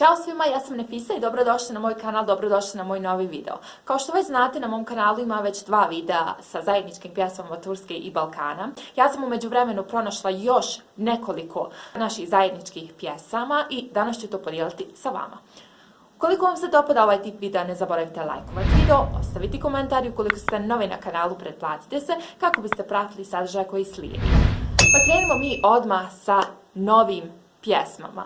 Ćao svima, ja sam Nefisa i dobrodošli na moj kanal, dobrodošli na moj novi video. Kao što već znate, na mom kanalu ima već 2 videa sa zajedničkim pjesmama Turske i Balkana. Ja sam u međuvremenu pronašla još nekoliko naših zajedničkih pjesama i danas ću to podijeliti sa vama. Ukoliko vam se dopada ovaj tip videa, ne zaboravite lajkovati video, ostaviti komentar i ukoliko ste novi na kanalu, pretplatite se kako biste pratili sadržaj koji slijedi. Pa krenimo mi odmah sa novim pjesmama.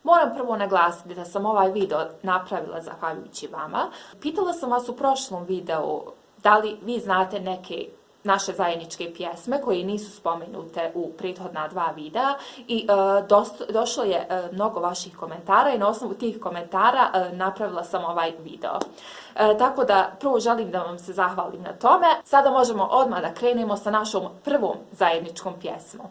Moram prvo naglasiti da sam ovaj video napravila zahvaljujući vama. Pitala sam vas u prošlom videu da li vi znate neke naše zajedničke pjesme koje nisu spomenute u prethodna 2 videa i došlo je mnogo vaših komentara i na osnovu tih komentara napravila sam ovaj video. Tako da prvo želim da vam se zahvalim na tome. Sada možemo odmah da krenemo sa našom prvom zajedničkom pjesmom.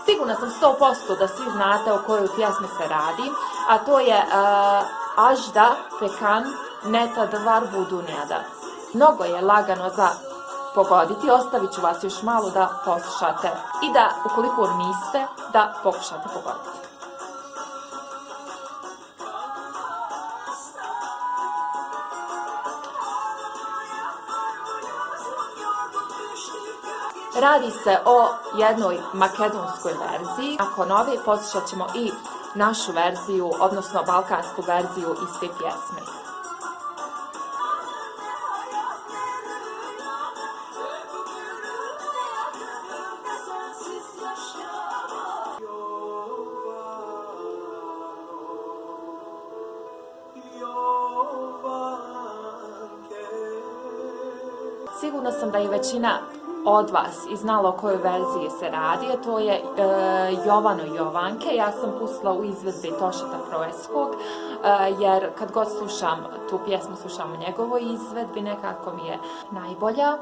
Sigurna sam 100% da svi znate o kojoj pjesmi se radi, a to je Ajda Pekkan Neta Dvar Budunjada. Mnogo je lagano za pogoditi, ostavit ću vas još malo da poslušate i da, ukoliko niste, da pokušate pogoditi. Radi se o jednoj makedonskoj verziji. Nakon ove poslušat ćemo i našu verziju, odnosno balkansku verziju iste pjesme. Sigurna sam da je većina od vas i znala o kojoj verziji se radi, a to je Jovano Jovanke. Ja sam pustila u izvedbi Tošeta Proeskog, jer kad god slušam tu pjesmu, slušam u njegovoj izvedbi, nekako mi je najbolja.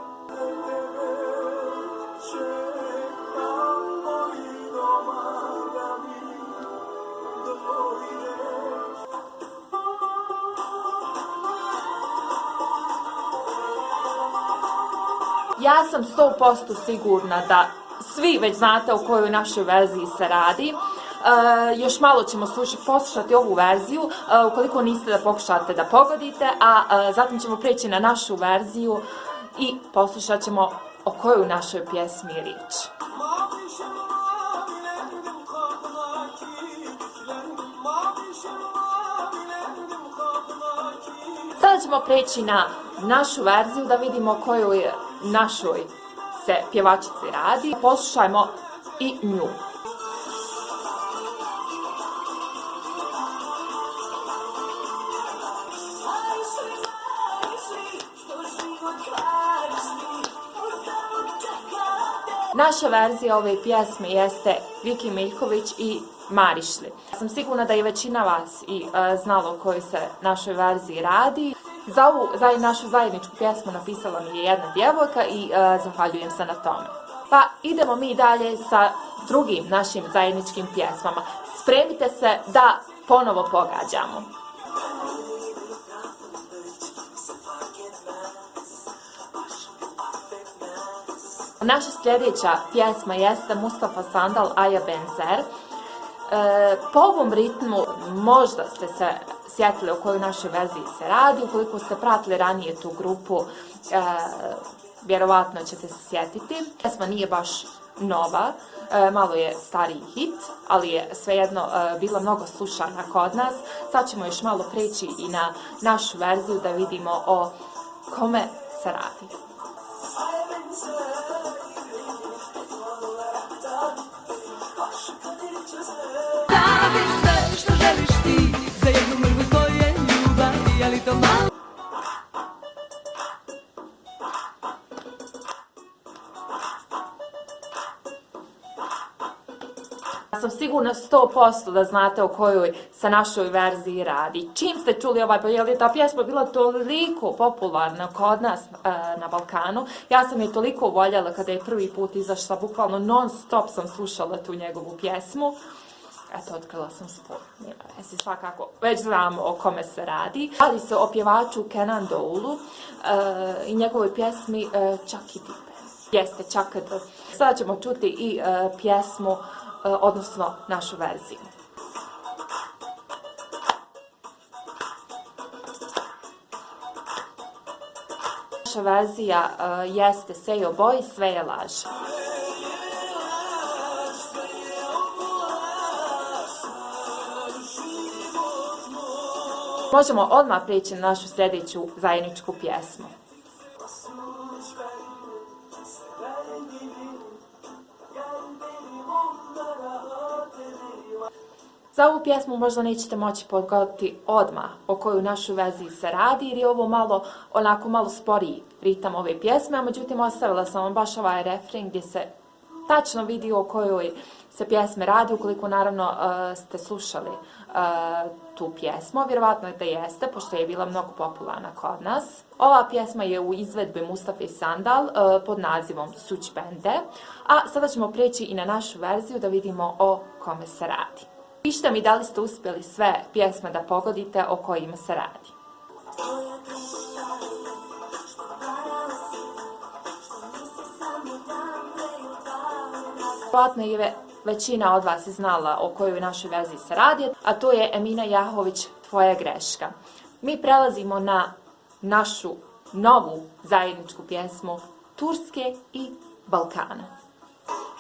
Ja sam 100% sigurna da svi već znate o kojoj našoj verziji se radi. Još malo ćemo poslušati ovu verziju, ukoliko niste da pokušate da pogodite, a zatim ćemo preći na našu verziju i poslušat ćemo o kojoj našoj pjesmi je riječ. Sada ćemo preći na našu verziju da vidimo o kojoj našoj se pjevačici radi. Poslušajmo i nju. Naša verzija ove pjesme jeste Viki Miljković i Marišli. Ja sam sigurna da je većina vas i znala o kojoj se našoj verziji radi. Za našu zajedničku pjesmu napisala mi je jedna djevojka i zahvaljujem se na tome. Pa idemo mi dalje sa drugim našim zajedničkim pjesmama. Spremite se da ponovo pogađamo. Naša sljedeća pjesma jeste Mustafa Sandal Aya Benzer. Po ovom ritmu možda ste se sjetili o kojoj našoj verziji se radi. Ukoliko ste pratili ranije tu grupu, vjerovatno ćete se sjetiti. Pjesma nije baš nova, malo je stariji hit, ali je svejedno bila mnogo slušana kod nas. Sad ćemo još malo preći i na našu verziju da vidimo o kome se radi. Što želiš ti za jednu mrvu tvoje ljubavi, ali to malo. sam sigurna sigurno 100% da znate o kojoj se našoj verziji radi. Čim ste čuli ovaj, jer je ta pjesma bila toliko popularna kod nas na Balkanu, ja sam je toliko voljela kada je prvi put izašla, bukvalno non stop sam slušala tu njegovu pjesmu. Eto, otkrila sam spor. Jesi svakako, već znamo o kome se radi. Radi se o pjevaču Kenan Doğulu i njegovoj pjesmi Čak i Dibe. Jeste, Čak i Dibe. Sada ćemo čuti i pjesmu, odnosno našu verziju. Naša verzija jeste Sve oboj, sve je laž. Možemo odmah prijeći na našu sljedeću zajedničku pjesmu. Za ovu pjesmu možda nećete moći pogoditi odmah o koju našu verziji se radi, jer je ovo malo sporiji ritam ove pjesme, a međutim ostavila sam vam baš ovaj refren gdje se tačno vidi o kojoj se pjesme radi, ukoliko naravno ste slušali tu pjesmu, vjerovatno da jeste, pošto je bila mnogo popularna kod nas. Ova pjesma je u izvedbi Mustafa Sandal pod nazivom Suć bende, a sada ćemo prijeći i na našu verziju da vidimo o kome se radi. Pišite mi da li ste uspjeli sve pjesme da pogodite o kojima se radi. Vjerovatno je većina od vas znala o kojoj našoj verziji se radi, a to je Emina Jahović, Tvoja greška. Mi prelazimo na našu novu zajedničku pjesmu Turske i Balkana.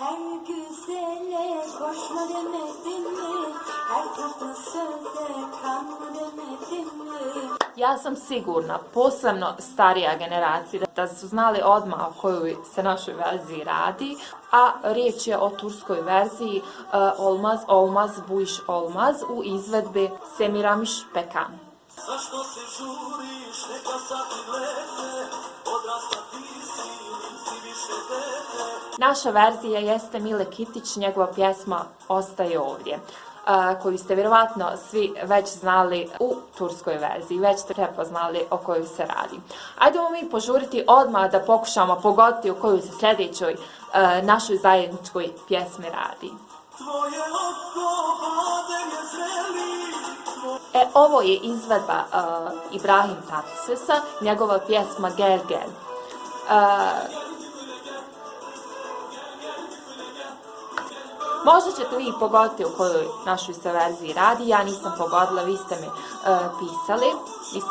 Her güzele koşma demedim mi? Her tatlı sözle kanma demedim mi? Ja sam sigurna, posebno starija generacija, da su znali odmah o kojoj se našoj verziji radi, a riječ je o turskoj verziji Olmaz, Olmaz, Buiş Olmaz u izvedbi Semiramis Pekan. Zašto se žuriš, neka sad glede, odrasla ti si, nisi više dete. Naša verzija jeste Mile Kitić, njegova pjesma Ostaje ovdje, koju ste vjerovatno svi već znali u turskoj verziji, već ste prepoznali o kojoj se radi. Ajdemo mi požuriti odmah da pokušamo pogoditi o kojoj se sljedećoj našoj zajedničkoj pjesmi radi. Tvoje oko badem je zreli. Ovo je izvedba Ibrahim Tatlıses'a, njegova pjesma Gel Gel. Možda ćete vi pogoditi u kojoj našoj se verziji radi, ja nisam pogodila, vi ste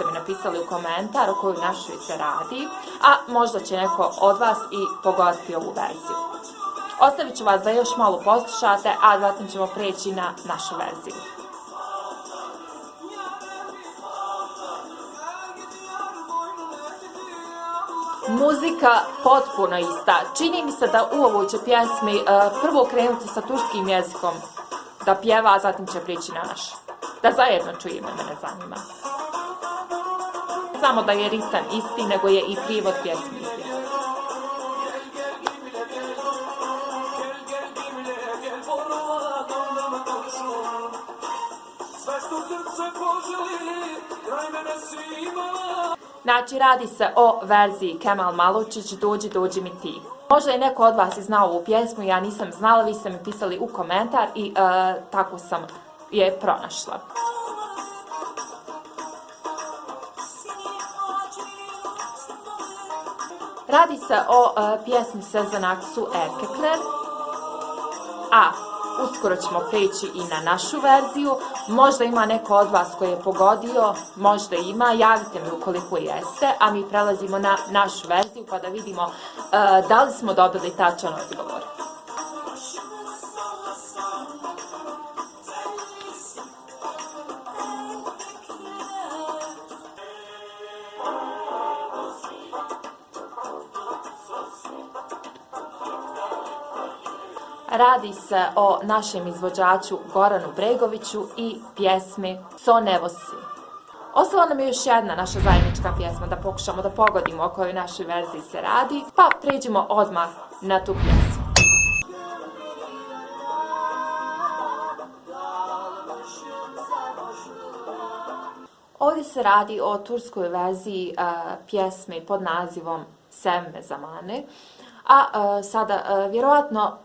mi napisali u komentar o kojoj našoj se radi, a možda će neko od vas i pogoditi ovu verziju. Ostavit ću vas da još malo poslušate, a zatim ćemo prijeći na našu verziju. Muzika potpuno ista. Čini mi se da u ovoj će pjesmi prvo krenuti sa turskim jezikom da pjeva, a zatim će prijeći na naš. Da zajedno čujemo, mene zanima. Ne samo da je ritam isti, nego je i prijevod pjesmi isti. Znači, radi se o verziji Kemal Malučić, Dođi, dođi mi ti. Možda je neko od vas znao ovu pjesmu, ja nisam znala, vi ste mi pisali u komentar i tako sam je pronašla. Radi se o pjesmi Sezen Aksu Erkekler, a uskoro ćemo preći i na našu verziju. Možda ima neko od vas koji je pogodio, možda ima, javite mi ukoliko jeste, a mi prelazimo na našu verziju pa da vidimo da li smo dobili tačan odgovor. Radi se o našem izvođaču Goranu Bregoviću i pjesmi So ne vosi. Ostala nam je još jedna naša zajednička pjesma da pokušamo da pogodimo o kojoj našoj verziji se radi, pa pređimo odmah na tu pjesmu. Ovdje se radi o turskoj verziji pjesme pod nazivom Sevme Zamane. A sada, vjerojatno,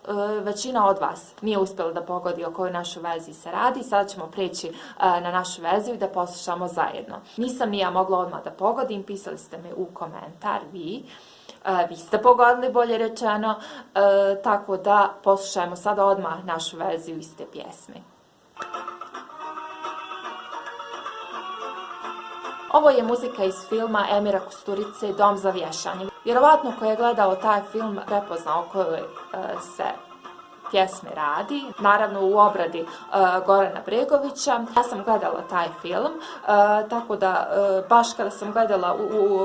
većina od vas nije uspjela da pogodi o kojoj našoj verziji se radi. Sada ćemo preći na našu verziju i da poslušamo zajedno. Nisam ni ja mogla odmah da pogodim, pisali ste mi u komentar vi. Vi ste pogodili, bolje rečeno, tako da poslušajmo sada odmah našu verziju iste pjesme. Ovo je muzika iz filma Emira Kusturice Dom za vješanje. Vjerovatno ko je gledao taj film prepoznao o kojoj se pjesmi radi. Naravno u obradi Gorana Bregovića. Ja sam gledala taj film, tako da baš kada sam gledala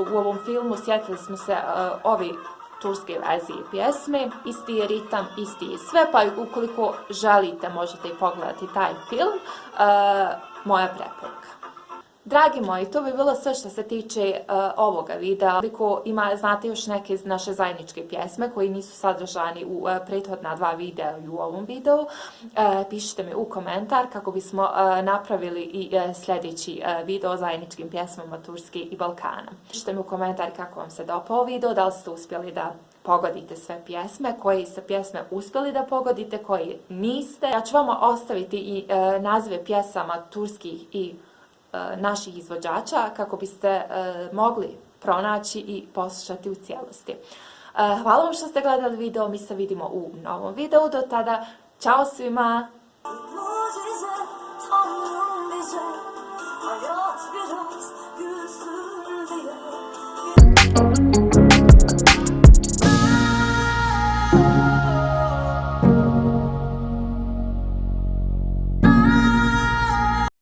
u ovom filmu sjetili smo se ovi turske verzije pjesme. Isti je ritam, isti je sve, pa ukoliko želite možete i pogledati taj film. Moja preporuka. Dragi moji, to bi bilo sve što se tiče ovoga videa. Ukoliko znate još neke naše zajedničke pjesme koji nisu sadržani u prethodna dva videa i u ovom videu, pišite mi u komentar kako bismo napravili i sljedeći video o zajedničkim pjesmama Turske i Balkana. Pišite mi u komentar kako vam se dopao video, da li ste uspjeli da pogodite sve pjesme, koje ste pjesme uspjeli da pogodite, koje niste. Ja ću vama ostaviti i nazive pjesama turskih i naših izvođača kako biste mogli pronaći i poslušati u cijelosti. Hvala vam što ste gledali video, mi se vidimo u novom videu. Do tada, čao svima! Može